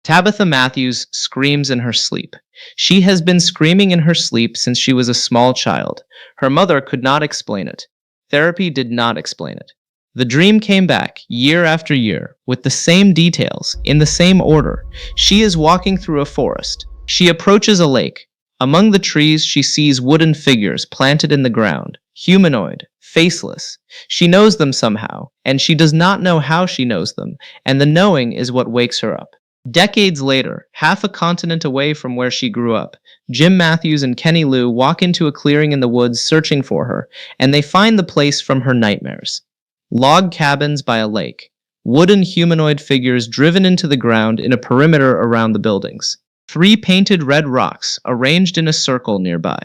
Tabitha Matthews screams in her sleep. She has been screaming in her sleep since she was a small child. Her mother could not explain it. Therapy did not explain it. The dream came back year after year with the same details, in the same order. She is walking through a forest. She approaches a lake. Among the trees, she sees wooden figures planted in the ground, humanoid, faceless. She knows them somehow, and she does not know how she knows them, and the knowing is what wakes her up. Decades later, half a continent away from where she grew up, Jim Matthews and Kenny Lou walk into a clearing in the woods searching for her, and they find the place from her nightmares. Log cabins by a lake, wooden humanoid figures driven into the ground in a perimeter around the buildings, 3 painted red rocks arranged in a circle nearby.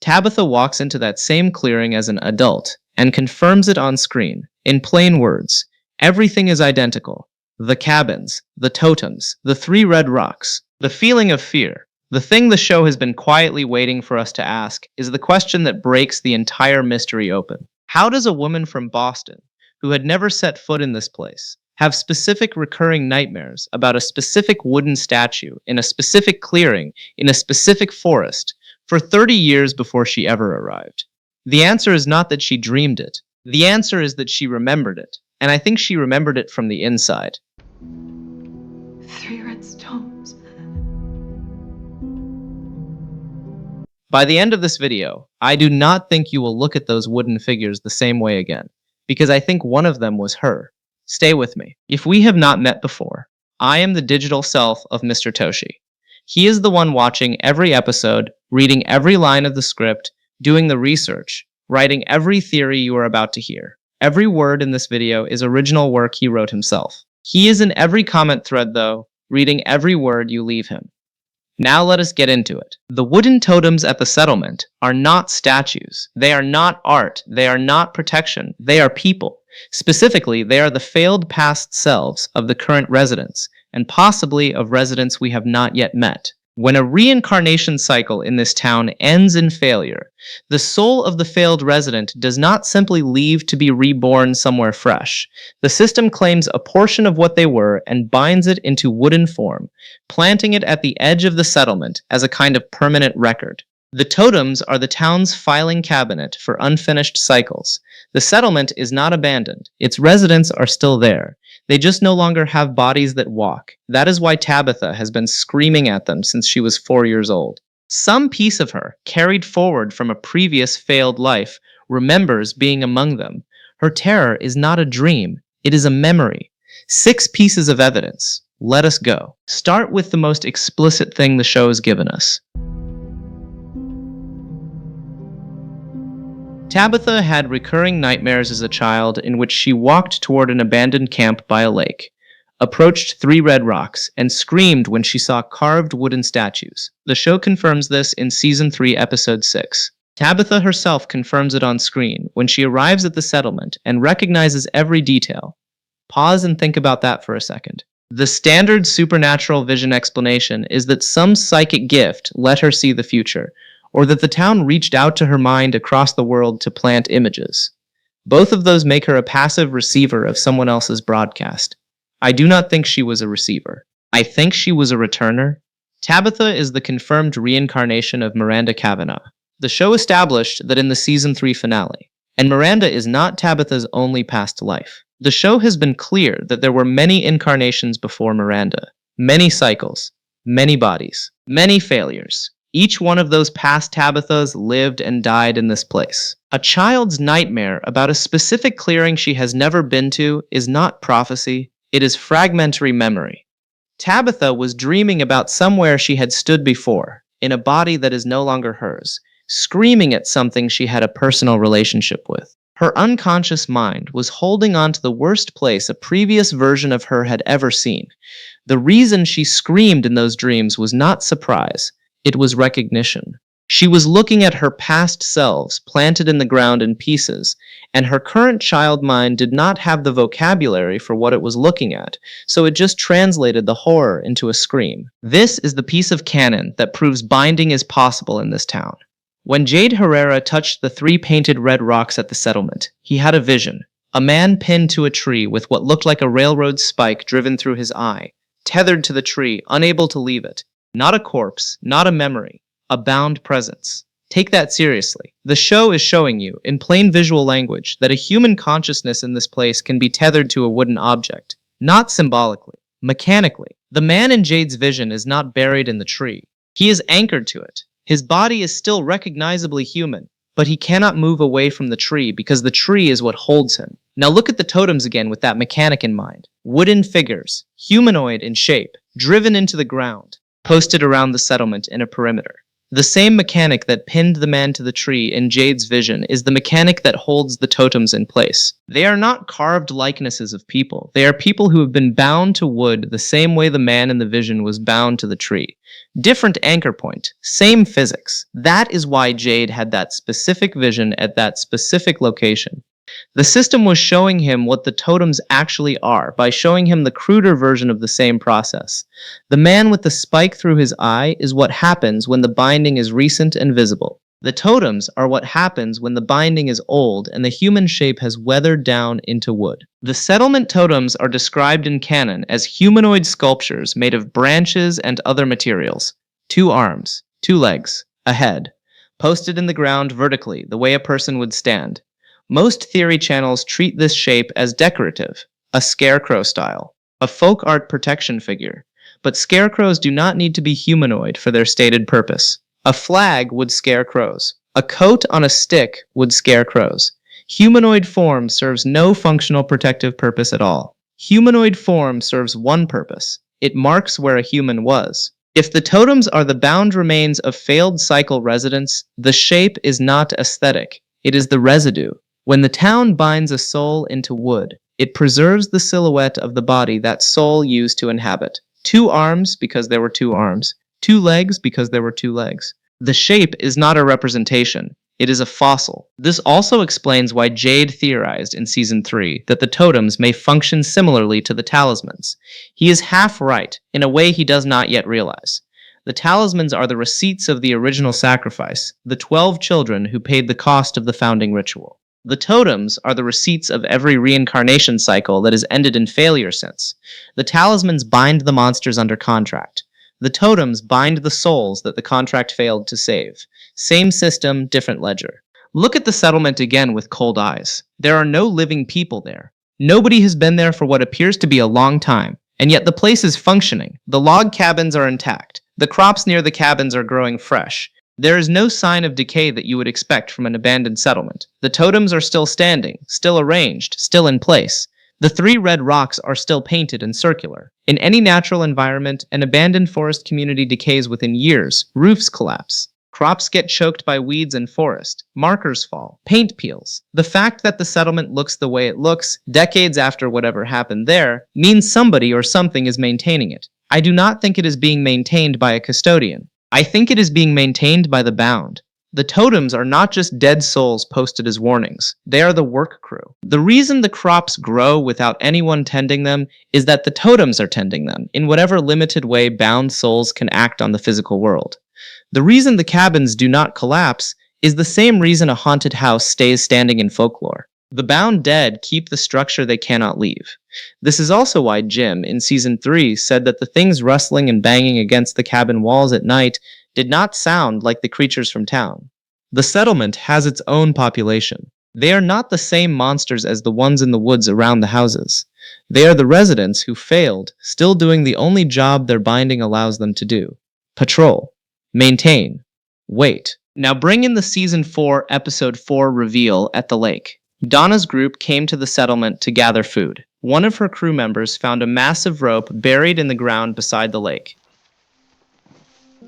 Tabitha walks into that same clearing as an adult and confirms it on screen, in plain words. Everything is identical. The cabins, the totems, the 3 red rocks, the feeling of fear. The thing the show has been quietly waiting for us to ask is the question that breaks the entire mystery open. How does a woman from Boston, who had never set foot in this place, have specific recurring nightmares about a specific wooden statue in a specific clearing in a specific forest for 30 years before she ever arrived? The answer is not that she dreamed it. The answer is that she remembered it, and I think she remembered it from the inside. 3 red stones. By the end of this video, I do not think you will look at those wooden figures the same way again, because I think one of them was her. Stay with me. If we have not met before, I am the digital self of Mr. Toshi. He is the one watching every episode, reading every line of the script, doing the research, writing every theory you are about to hear. Every word in this video is original work he wrote himself. He is in every comment thread, though, reading every word you leave him. Now let us get into it. The wooden totems at the settlement are not statues. They are not art. They are not protection. They are people. Specifically, they are the failed past selves of the current residents, and possibly of residents we have not yet met. When a reincarnation cycle in this town ends in failure, the soul of the failed resident does not simply leave to be reborn somewhere fresh. The system claims a portion of what they were and binds it into wooden form, planting it at the edge of the settlement as a kind of permanent record. The totems are the town's filing cabinet for unfinished cycles. The settlement is not abandoned. Its residents are still there. They just no longer have bodies that walk. That is why Tabitha has been screaming at them since she was 4 years old. Some piece of her, carried forward from a previous failed life, remembers being among them. Her terror is not a dream. It is a memory. 6 pieces of evidence. Let us go. Start with the most explicit thing the show has given us. Tabitha had recurring nightmares as a child in which she walked toward an abandoned camp by a lake, approached 3 red rocks, and screamed when she saw carved wooden statues. The show confirms this in Season 3, Episode 6. Tabitha herself confirms it on screen when she arrives at the settlement and recognizes every detail. Pause and think about that for a second. The standard supernatural vision explanation is that some psychic gift let her see the future, or that the town reached out to her mind across the world to plant images. Both of those make her a passive receiver of someone else's broadcast. I do not think she was a receiver. I think she was a returner. Tabitha is the confirmed reincarnation of Miranda Kavanagh. The show established that in the Season 3 finale, and Miranda is not Tabitha's only past life. The show has been clear that there were many incarnations before Miranda, many cycles, many bodies, many failures. Each one of those past Tabithas lived and died in this place. A child's nightmare about a specific clearing she has never been to is not prophecy, it is fragmentary memory. Tabitha was dreaming about somewhere she had stood before, in a body that is no longer hers, screaming at something she had a personal relationship with. Her unconscious mind was holding on to the worst place a previous version of her had ever seen. The reason she screamed in those dreams was not surprise. It was recognition. She was looking at her past selves planted in the ground in pieces, and her current child mind did not have the vocabulary for what it was looking at, so it just translated the horror into a scream. This is the piece of canon that proves binding is possible in this town. When Jade Herrera touched the 3 painted red rocks at the settlement, he had a vision. A man pinned to a tree with what looked like a railroad spike driven through his eye, tethered to the tree, unable to leave it. Not a corpse, not a memory, a bound presence. Take that seriously. The show is showing you, in plain visual language, that a human consciousness in this place can be tethered to a wooden object. Not symbolically, mechanically. The man in Jade's vision is not buried in the tree. He is anchored to it. His body is still recognizably human, but he cannot move away from the tree because the tree is what holds him. Now look at the totems again with that mechanic in mind. Wooden figures, humanoid in shape, driven into the ground, posted around the settlement in a perimeter. The same mechanic that pinned the man to the tree in Jade's vision is the mechanic that holds the totems in place. They are not carved likenesses of people. They are people who have been bound to wood the same way the man in the vision was bound to the tree. Different anchor point, same physics. That is why Jade had that specific vision at that specific location. The system was showing him what the totems actually are by showing him the cruder version of the same process. The man with the spike through his eye is what happens when the binding is recent and visible. The totems are what happens when the binding is old and the human shape has weathered down into wood. The settlement totems are described in canon as humanoid sculptures made of branches and other materials. 2 arms, 2 legs, a head, posted in the ground vertically the way a person would stand. Most theory channels treat this shape as decorative, a scarecrow style, a folk art protection figure. But scarecrows do not need to be humanoid for their stated purpose. A flag would scare crows. A coat on a stick would scare crows. Humanoid form serves no functional protective purpose at all. Humanoid form serves one purpose. It marks where a human was. If the totems are the bound remains of failed cycle residents, the shape is not aesthetic. It is the residue. When the town binds a soul into wood, it preserves the silhouette of the body that soul used to inhabit. 2 arms because there were 2 arms. 2 legs because there were 2 legs. The shape is not a representation. It is a fossil. This also explains why Jade theorized in Season 3 that the totems may function similarly to the talismans. He is half right, in a way he does not yet realize. The talismans are the receipts of the original sacrifice, the 12 children who paid the cost of the founding ritual. The totems are the receipts of every reincarnation cycle that has ended in failure since. The talismans bind the monsters under contract. The totems bind the souls that the contract failed to save. Same system, different ledger. Look at the settlement again with cold eyes. There are no living people there. Nobody has been there for what appears to be a long time, and yet the place is functioning. The log cabins are intact. The crops near the cabins are growing fresh. There is no sign of decay that you would expect from an abandoned settlement. The totems are still standing, still arranged, still in place. The 3 red rocks are still painted and circular. In any natural environment, an abandoned forest community decays within years. Roofs collapse. Crops get choked by weeds and forest. Markers fall. Paint peels. The fact that the settlement looks the way it looks, decades after whatever happened there, means somebody or something is maintaining it. I do not think it is being maintained by a custodian. I think it is being maintained by the bound. The totems are not just dead souls posted as warnings. They are the work crew. The reason the crops grow without anyone tending them is that the totems are tending them, in whatever limited way bound souls can act on the physical world. The reason the cabins do not collapse is the same reason a haunted house stays standing in folklore. The bound dead keep the structure they cannot leave. This is also why Jim, in Season 3, said that the things rustling and banging against the cabin walls at night did not sound like the creatures from town. The settlement has its own population. They are not the same monsters as the ones in the woods around the houses. They are the residents who failed, still doing the only job their binding allows them to do. Patrol. Maintain. Wait. Now bring in the Season 4, Episode 4 reveal at the lake. Donna's group came to the settlement to gather food. One of her crew members found a massive rope buried in the ground beside the lake.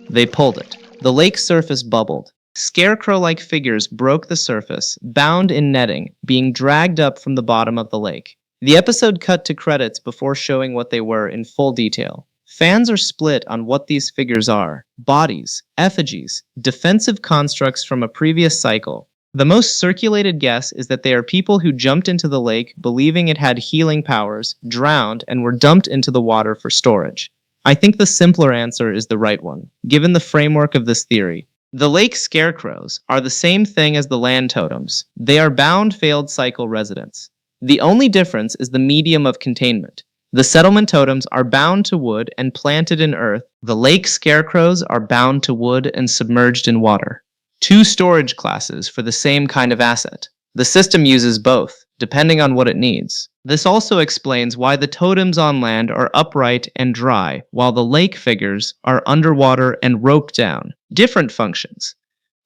They pulled it. The lake's surface bubbled. Scarecrow-like figures broke the surface, bound in netting, being dragged up from the bottom of the lake. The episode cut to credits before showing what they were in full detail. Fans are split on what these figures are. Bodies, effigies, defensive constructs from a previous cycle. The most circulated guess is that they are people who jumped into the lake believing it had healing powers, drowned, and were dumped into the water for storage. I think the simpler answer is the right one, given the framework of this theory. The lake scarecrows are the same thing as the land totems. They are bound failed cycle residents. The only difference is the medium of containment. The settlement totems are bound to wood and planted in earth. The lake scarecrows are bound to wood and submerged in water. Two storage classes for the same kind of asset. The system uses both, depending on what it needs. This also explains why the totems on land are upright and dry, while the lake figures are underwater and roped down. Different functions.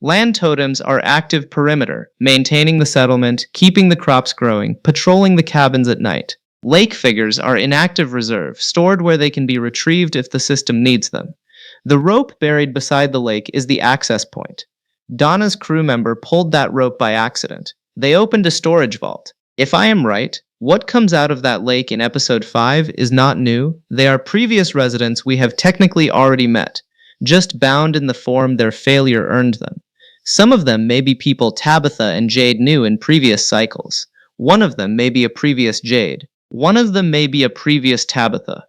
Land totems are active perimeter, maintaining the settlement, keeping the crops growing, patrolling the cabins at night. Lake figures are inactive reserve, stored where they can be retrieved if the system needs them. The rope buried beside the lake is the access point. Donna's crew member pulled that rope by accident. They opened a storage vault. If I am right, what comes out of that lake in episode 5 is not new. They are previous residents we have technically already met, just bound in the form their failure earned them. Some of them may be people Tabitha and Jade knew in previous cycles. One of them may be a previous Jade. One of them may be a previous Tabitha.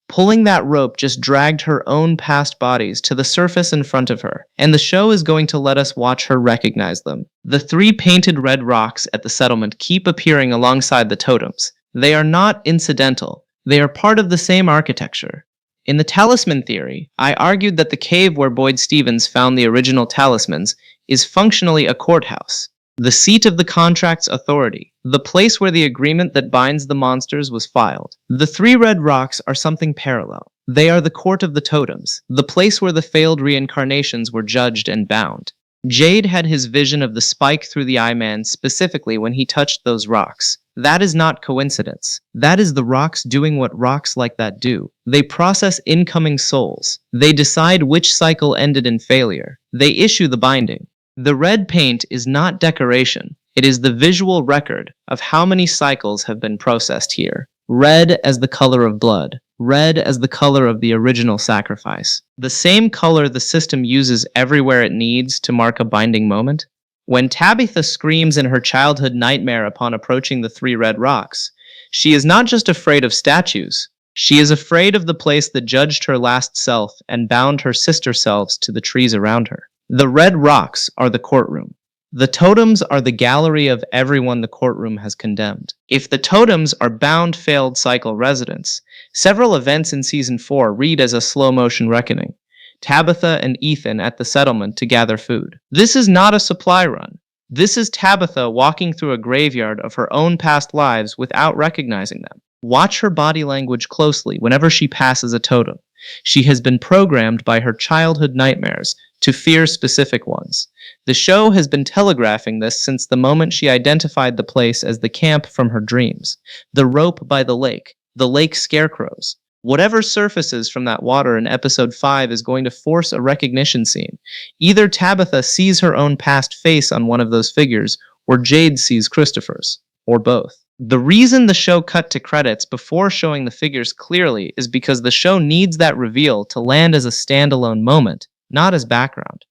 Pulling that rope just dragged her own past bodies to the surface in front of her, and the show is going to let us watch her recognize them. The 3 painted red rocks at the settlement keep appearing alongside the totems. They are not incidental. They are part of the same architecture. In the talisman theory, I argued that the cave where Boyd Stevens found the original talismans is functionally a courthouse, the seat of the contract's authority, the place where the agreement that binds the monsters was filed. The 3 red rocks are something parallel. They are the court of the totems, the place where the failed reincarnations were judged and bound. Jade had his vision of the spike through the eye man specifically when he touched those rocks. That is not coincidence. That is the rocks doing what rocks like that do. They process incoming souls. They decide which cycle ended in failure. They issue the binding. The red paint is not decoration. It is the visual record of how many cycles have been processed here. Red as the color of blood. Red as the color of the original sacrifice. The same color the system uses everywhere it needs to mark a binding moment. When Tabitha screams in her childhood nightmare upon approaching the 3 red rocks, she is not just afraid of statues. She is afraid of the place that judged her last self and bound her sister selves to the trees around her. The red rocks are the courtroom. The totems are the gallery of everyone the courtroom has condemned. If the totems are bound failed cycle residents, several events in season 4 read as a slow-motion reckoning. Tabitha and Ethan at the settlement to gather food. This is not a supply run. This is Tabitha walking through a graveyard of her own past lives without recognizing them. Watch her body language closely whenever she passes a totem. She has been programmed by her childhood nightmares to fear specific ones. The show has been telegraphing this since the moment she identified the place as the camp from her dreams. The rope by the lake scarecrows. Whatever surfaces from that water in episode 5 is going to force a recognition scene. Either Tabitha sees her own past face on one of those figures, or Jade sees Christopher's, or both. The reason the show cut to credits before showing the figures clearly is because the show needs that reveal to land as a standalone moment, not as background.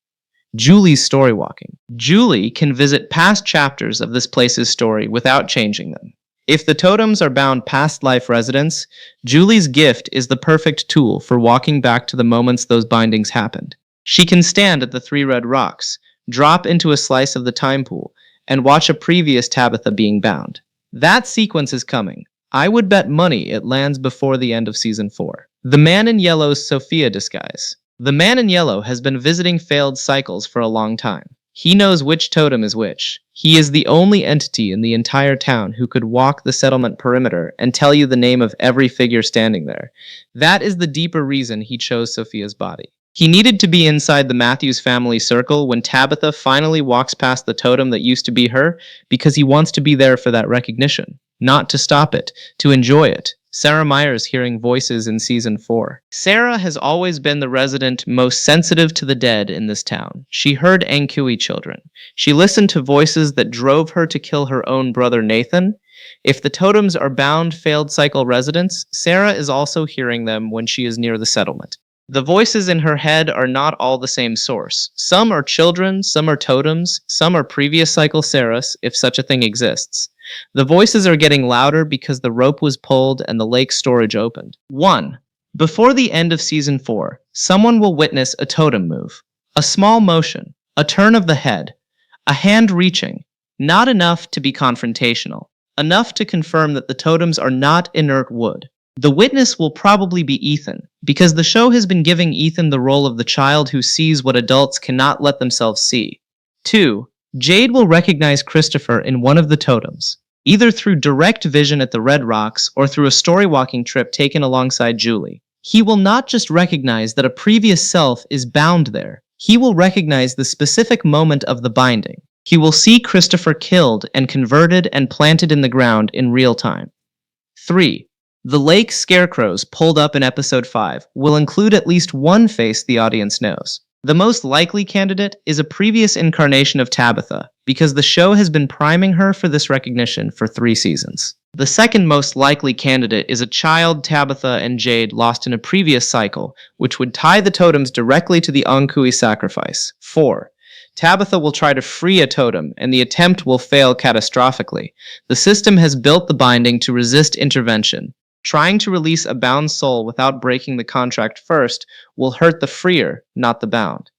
Julie's storywalking. Julie can visit past chapters of this place's story without changing them. If the totems are bound past life residents, Julie's gift is the perfect tool for walking back to the moments those bindings happened. She can stand at the 3 red rocks, drop into a slice of the time pool, and watch a previous Tabitha being bound. That sequence is coming. I would bet money it lands before the end of season 4. The Man in Yellow's Sophia disguise. The Man in Yellow has been visiting failed cycles for a long time. He knows which totem is which. He is the only entity in the entire town who could walk the settlement perimeter and tell you the name of every figure standing there. That is the deeper reason he chose Sophia's body. He needed to be inside the Matthews family circle when Tabitha finally walks past the totem that used to be her because he wants to be there for that recognition, not to stop it, to enjoy it. Sarah Myers hearing voices in season 4. Sarah has always been the resident most sensitive to the dead in this town. She heard Ankui children. She listened to voices that drove her to kill her own brother Nathan. If the totems are bound failed cycle residents, Sarah is also hearing them when she is near the settlement. The voices in her head are not all the same source. Some are children, some are totems, some are previous cycle Sarahs, if such a thing exists. The voices are getting louder because the rope was pulled and the lake storage opened. 1. Before the end of season 4, someone will witness a totem move. A small motion, a turn of the head, a hand reaching, not enough to be confrontational, enough to confirm that the totems are not inert wood. The witness will probably be Ethan, because the show has been giving Ethan the role of the child who sees what adults cannot let themselves see. 2. Jade will recognize Christopher in one of the totems, either through direct vision at the Red Rocks or through a storywalking trip taken alongside Julie. He will not just recognize that a previous self is bound there. He will recognize the specific moment of the binding. He will see Christopher killed and converted and planted in the ground in real time. 3. The lake scarecrows pulled up in episode 5 will include at least one face the audience knows. The most likely candidate is a previous incarnation of Tabitha, because the show has been priming her for this recognition for 3 seasons. The second most likely candidate is a child Tabitha and Jade lost in a previous cycle, which would tie the totems directly to the Ankui sacrifice. 4. Tabitha will try to free a totem, and the attempt will fail catastrophically. The system has built the binding to resist intervention. Trying to release a bound soul without breaking the contract first will hurt the freer, not the bound.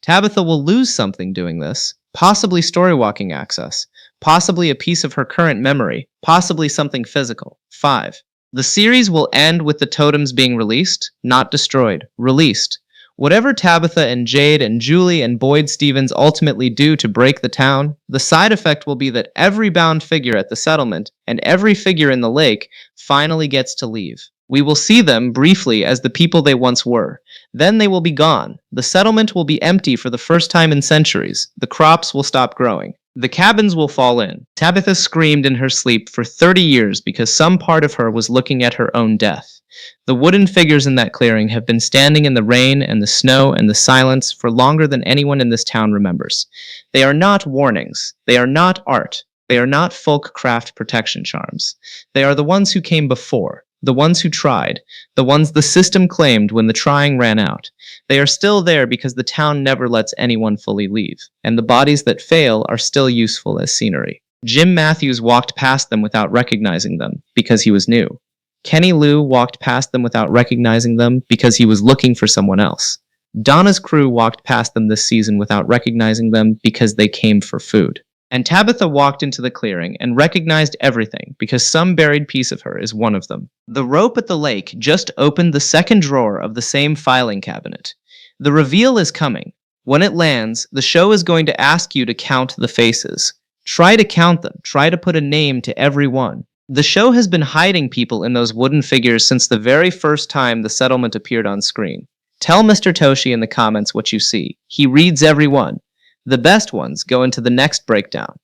Tabitha will lose something doing this, possibly storywalking access, possibly a piece of her current memory, possibly something physical. 5. The series will end with the totems being released, not destroyed, released. Whatever Tabitha and Jade and Julie and Boyd Stevens ultimately do to break the town, the side effect will be that every bound figure at the settlement and every figure in the lake finally gets to leave. We will see them briefly as the people they once were. Then they will be gone. The settlement will be empty for the first time in centuries. The crops will stop growing. The cabins will fall in. Tabitha screamed in her sleep for 30 years because some part of her was looking at her own death. The wooden figures in that clearing have been standing in the rain and the snow and the silence for longer than anyone in this town remembers. They are not warnings. They are not art. They are not folk craft protection charms. They are the ones who came before, the ones who tried, the ones the system claimed when the trying ran out. They are still there because the town never lets anyone fully leave, and the bodies that fail are still useful as scenery. Jim Matthews walked past them without recognizing them because he was new. Kenny Lou walked past them without recognizing them because he was looking for someone else. Donna's crew walked past them this season without recognizing them because they came for food. And Tabitha walked into the clearing and recognized everything because some buried piece of her is one of them. The rope at the lake just opened the second drawer of the same filing cabinet. The reveal is coming. When it lands, the show is going to ask you to count the faces. Try to count them. Try to put a name to every one. The show has been hiding people in those wooden figures since the very first time the settlement appeared on screen. Tell Mr. Toshi in the comments what you see. He reads every one. The best ones go into the next breakdown.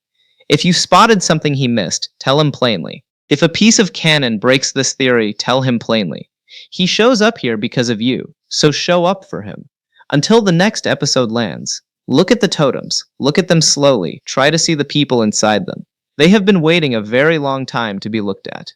If you spotted something he missed, tell him plainly. If a piece of canon breaks this theory, tell him plainly. He shows up here because of you, so show up for him. Until the next episode lands, look at the totems. Look at them slowly. Try to see the people inside them. They have been waiting a very long time to be looked at.